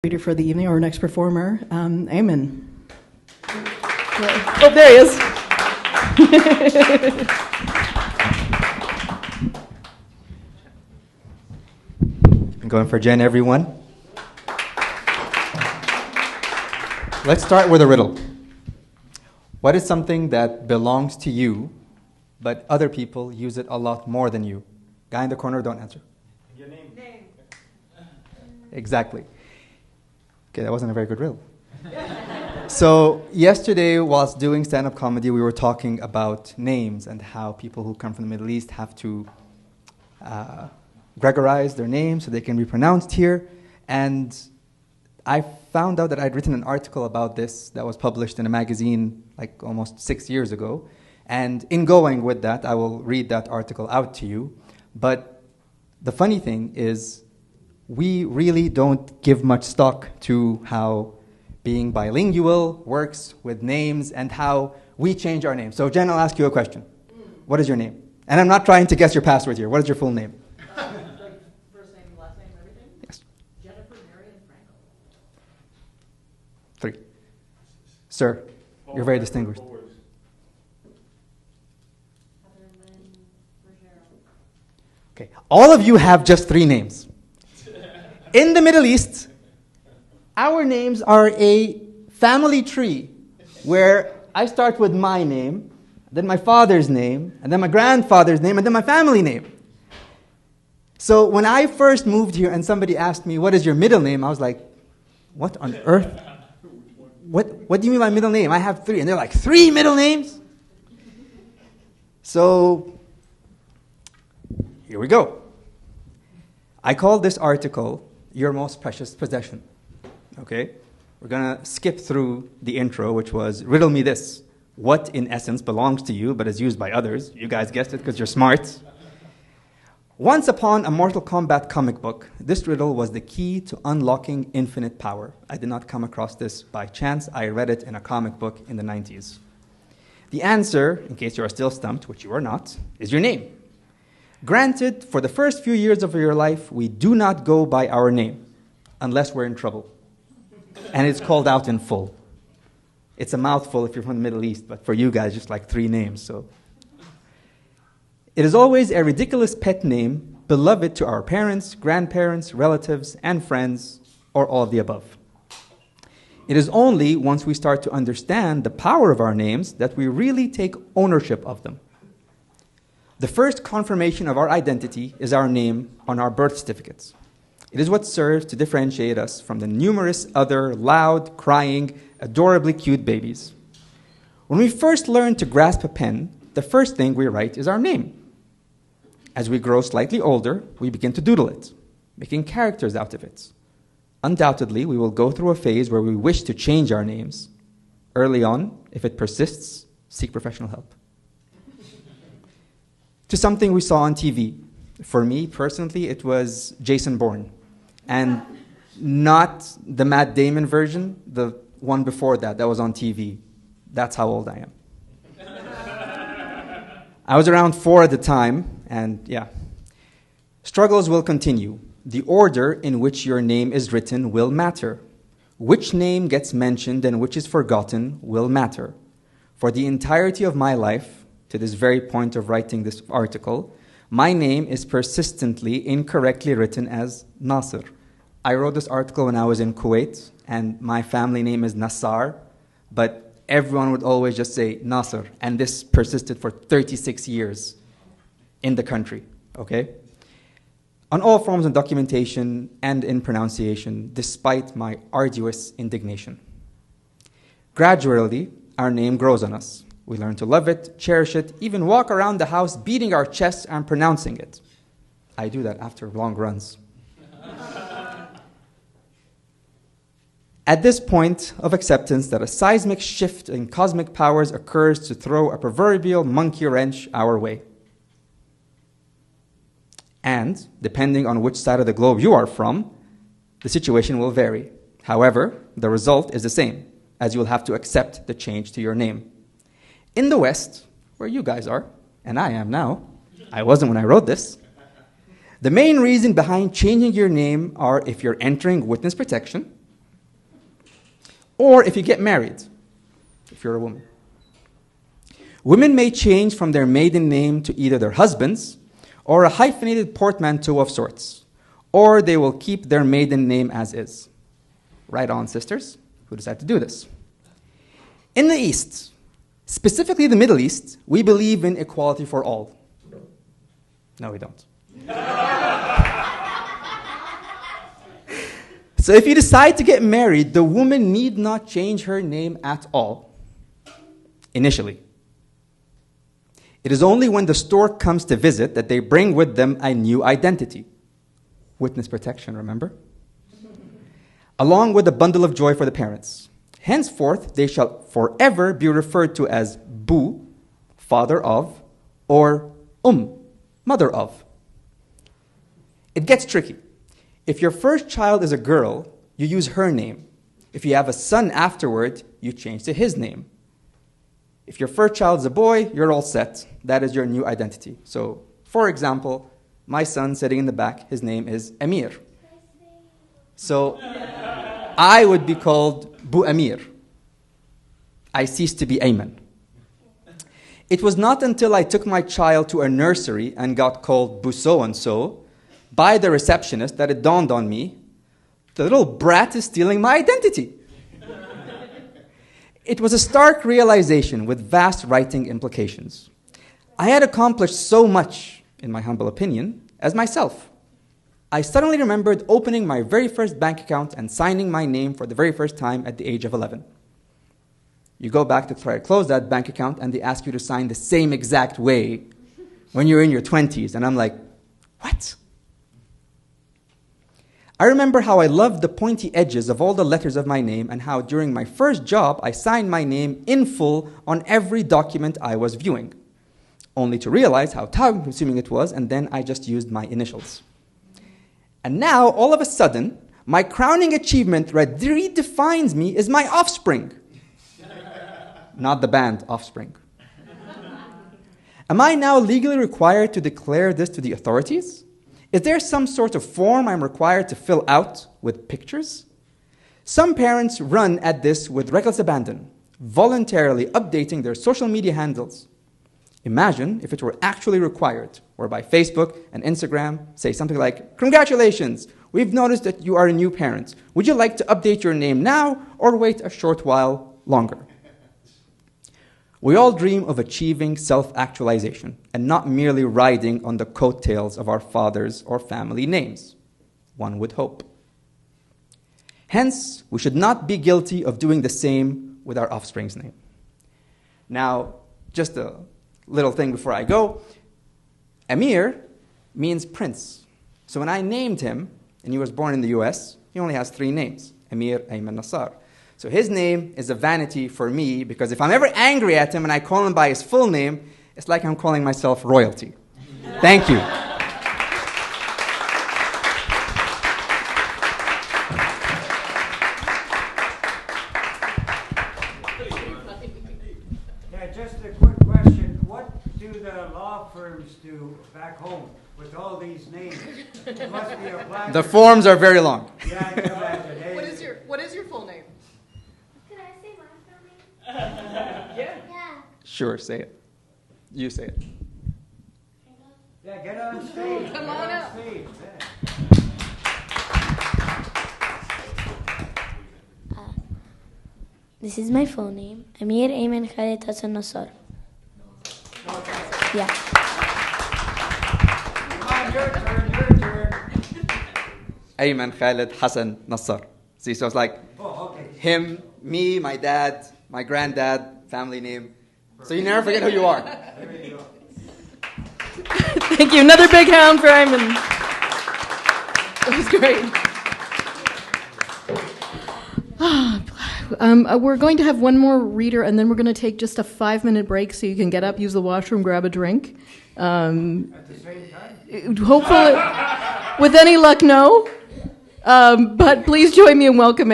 Reader for the evening, or next performer, Eamon. Oh, there he is. I'm going for Jen, everyone. Let's start with a riddle. What is something that belongs to you, but other people use it a lot more than you? Guy in the corner, don't answer. Your name. Exactly. Okay, that wasn't a very good riddle. So yesterday, whilst doing stand-up comedy, we were talking about names and how people who come from the Middle East have to gregorize their names so they can be pronounced here. And I found out that I'd written an article about this that was published in a magazine like almost 6 years ago. And in going with that, I will read that article out to you. But the funny thing is, we really don't give much stock to how being bilingual works with names and how we change our names. So Jen, I'll ask you a question. What is your name? And I'm not trying to guess your password here. What is your full name? Like first name, last name, everything? Yes. Jennifer Marion Franco. 3. Sir, you're very distinguished. Heather Lynn Ruggiero. Okay, all of you have just 3 names. In the Middle East, our names are a family tree where I start with my name, then my father's name, and then my grandfather's name, and then my family name. So when I first moved here and somebody asked me, what is your middle name? I was like, what on earth? What do you mean by middle name? I have 3. And they're like, 3 middle names? So here we go. I called this article Your Most Precious Possession. Okay? We're going to skip through the intro, which was, riddle me this. What, in essence, belongs to you but is used by others? You guys guessed it because you're smart. Once upon a Mortal Kombat comic book, this riddle was the key to unlocking infinite power. I did not come across this by chance. I read it in a comic book in the 90s. The answer, in case you are still stumped, which you are not, is your name. Granted, for the first few years of your life, we do not go by our name unless we're in trouble. And it's called out in full. It's a mouthful if you're from the Middle East, but for you guys, just like 3 names. So, it is always a ridiculous pet name, beloved to our parents, grandparents, relatives, and friends, or all of the above. It is only once we start to understand the power of our names that we really take ownership of them. The first confirmation of our identity is our name on our birth certificates. It is what serves to differentiate us from the numerous other loud, crying, adorably cute babies. When we first learn to grasp a pen, the first thing we write is our name. As we grow slightly older, we begin to doodle it, making characters out of it. Undoubtedly, we will go through a phase where we wish to change our names. Early on, if it persists, seek professional help. To something we saw on TV. For me, personally, it was Jason Bourne. And not the Matt Damon version, the one before that was on TV. That's how old I am. I was around 4 at the time, and yeah. Struggles will continue. The order in which your name is written will matter. Which name gets mentioned and which is forgotten will matter. For the entirety of my life, to this very point of writing this article, my name is persistently incorrectly written as Nasser. I wrote this article when I was in Kuwait, and my family name is Nassar, but everyone would always just say Nasser, and this persisted for 36 years in the country, okay? On all forms of documentation and in pronunciation, despite my arduous indignation. Gradually, our name grows on us. We learn to love it, cherish it, even walk around the house beating our chests and pronouncing it. I do that after long runs. At this point of acceptance that a seismic shift in cosmic powers occurs to throw a proverbial monkey wrench our way. And, depending on which side of the globe you are from, the situation will vary. However, the result is the same, as you will have to accept the change to your name. In the West, where you guys are, and I am now, I wasn't when I wrote this, The main reason behind changing your name are if you're entering witness protection, or if you get married, if you're a woman. Women may change from their maiden name to either their husband's or a hyphenated portmanteau of sorts, or they will keep their maiden name as is. Right on, sisters, who decide to do this. In the East, specifically the Middle East, we believe in equality for all. No, we don't. So if you decide to get married, the woman need not change her name at all, initially. It is only when the stork comes to visit that they bring with them a new identity. Witness protection, remember? Along with a bundle of joy for the parents. Henceforth, they shall forever be referred to as Bu, father of, or mother of. It gets tricky. If your first child is a girl, you use her name. If you have a son afterward, you change to his name. If your first child is a boy, you're all set. That is your new identity. So, for example, my son sitting in the back, his name is Amir. So, I would be called Bu Amir. I cease to be Ayman. It was not until I took my child to a nursery and got called Bu so-and-so by the receptionist that it dawned on me, the little brat is stealing my identity. It was a stark realization with vast writing implications. I had accomplished so much, in my humble opinion, as myself. I suddenly remembered opening my very first bank account and signing my name for the very first time at the age of 11. You go back to try to close that bank account and they ask you to sign the same exact way when you're in your 20s. And I'm like, what? I remember how I loved the pointy edges of all the letters of my name and how during my first job I signed my name in full on every document I was viewing, only to realize how time-consuming it was, and then I just used my initials. And now, all of a sudden, my crowning achievement that redefines me is my offspring. Not the band Offspring. Am I now legally required to declare this to the authorities? Is there some sort of form I'm required to fill out with pictures? Some parents run at this with reckless abandon, voluntarily updating their social media handles. Imagine if it were actually required, whereby Facebook and Instagram say something like, "Congratulations, we've noticed that you are a new parent. Would you like to update your name now or wait a short while longer?" We all dream of achieving self-actualization and not merely riding on the coattails of our fathers or family names, one would hope. Hence, we should not be guilty of doing the same with our offspring's name. Now, just a little thing before I go. Amir means prince. So when I named him, and he was born in the US, he only has 3 names, Amir, Ayman, Nassar. So his name is a vanity for me because if I'm ever angry at him and I call him by his full name, it's like I'm calling myself royalty. Thank you. Yeah, just a quick question. What do the law firms do back home with all these names? It must be a black. The forms are very long. Yeah, I can imagine. Hey, What is your full name? Could I say my full name? Yeah. Yeah. Sure, say it. You say it. yeah, get on stage. Come get on up. Stage. Yeah. This is my full name, Amir Ayman Khalid Hassan Nassar. Yeah. Come on, your turn. Ayman Khalid Hassan Nassar. See, so it's like Oh, okay. him, me, my dad, my granddad, family name. So you never forget who you are. There you go. Thank you. Another big hand for Ayman. That was great. We're going to have one more reader, and then we're going to take just a 5-minute break so you can get up, use the washroom, grab a drink. At the same time? Hopefully, with any luck, no. But please join me in welcoming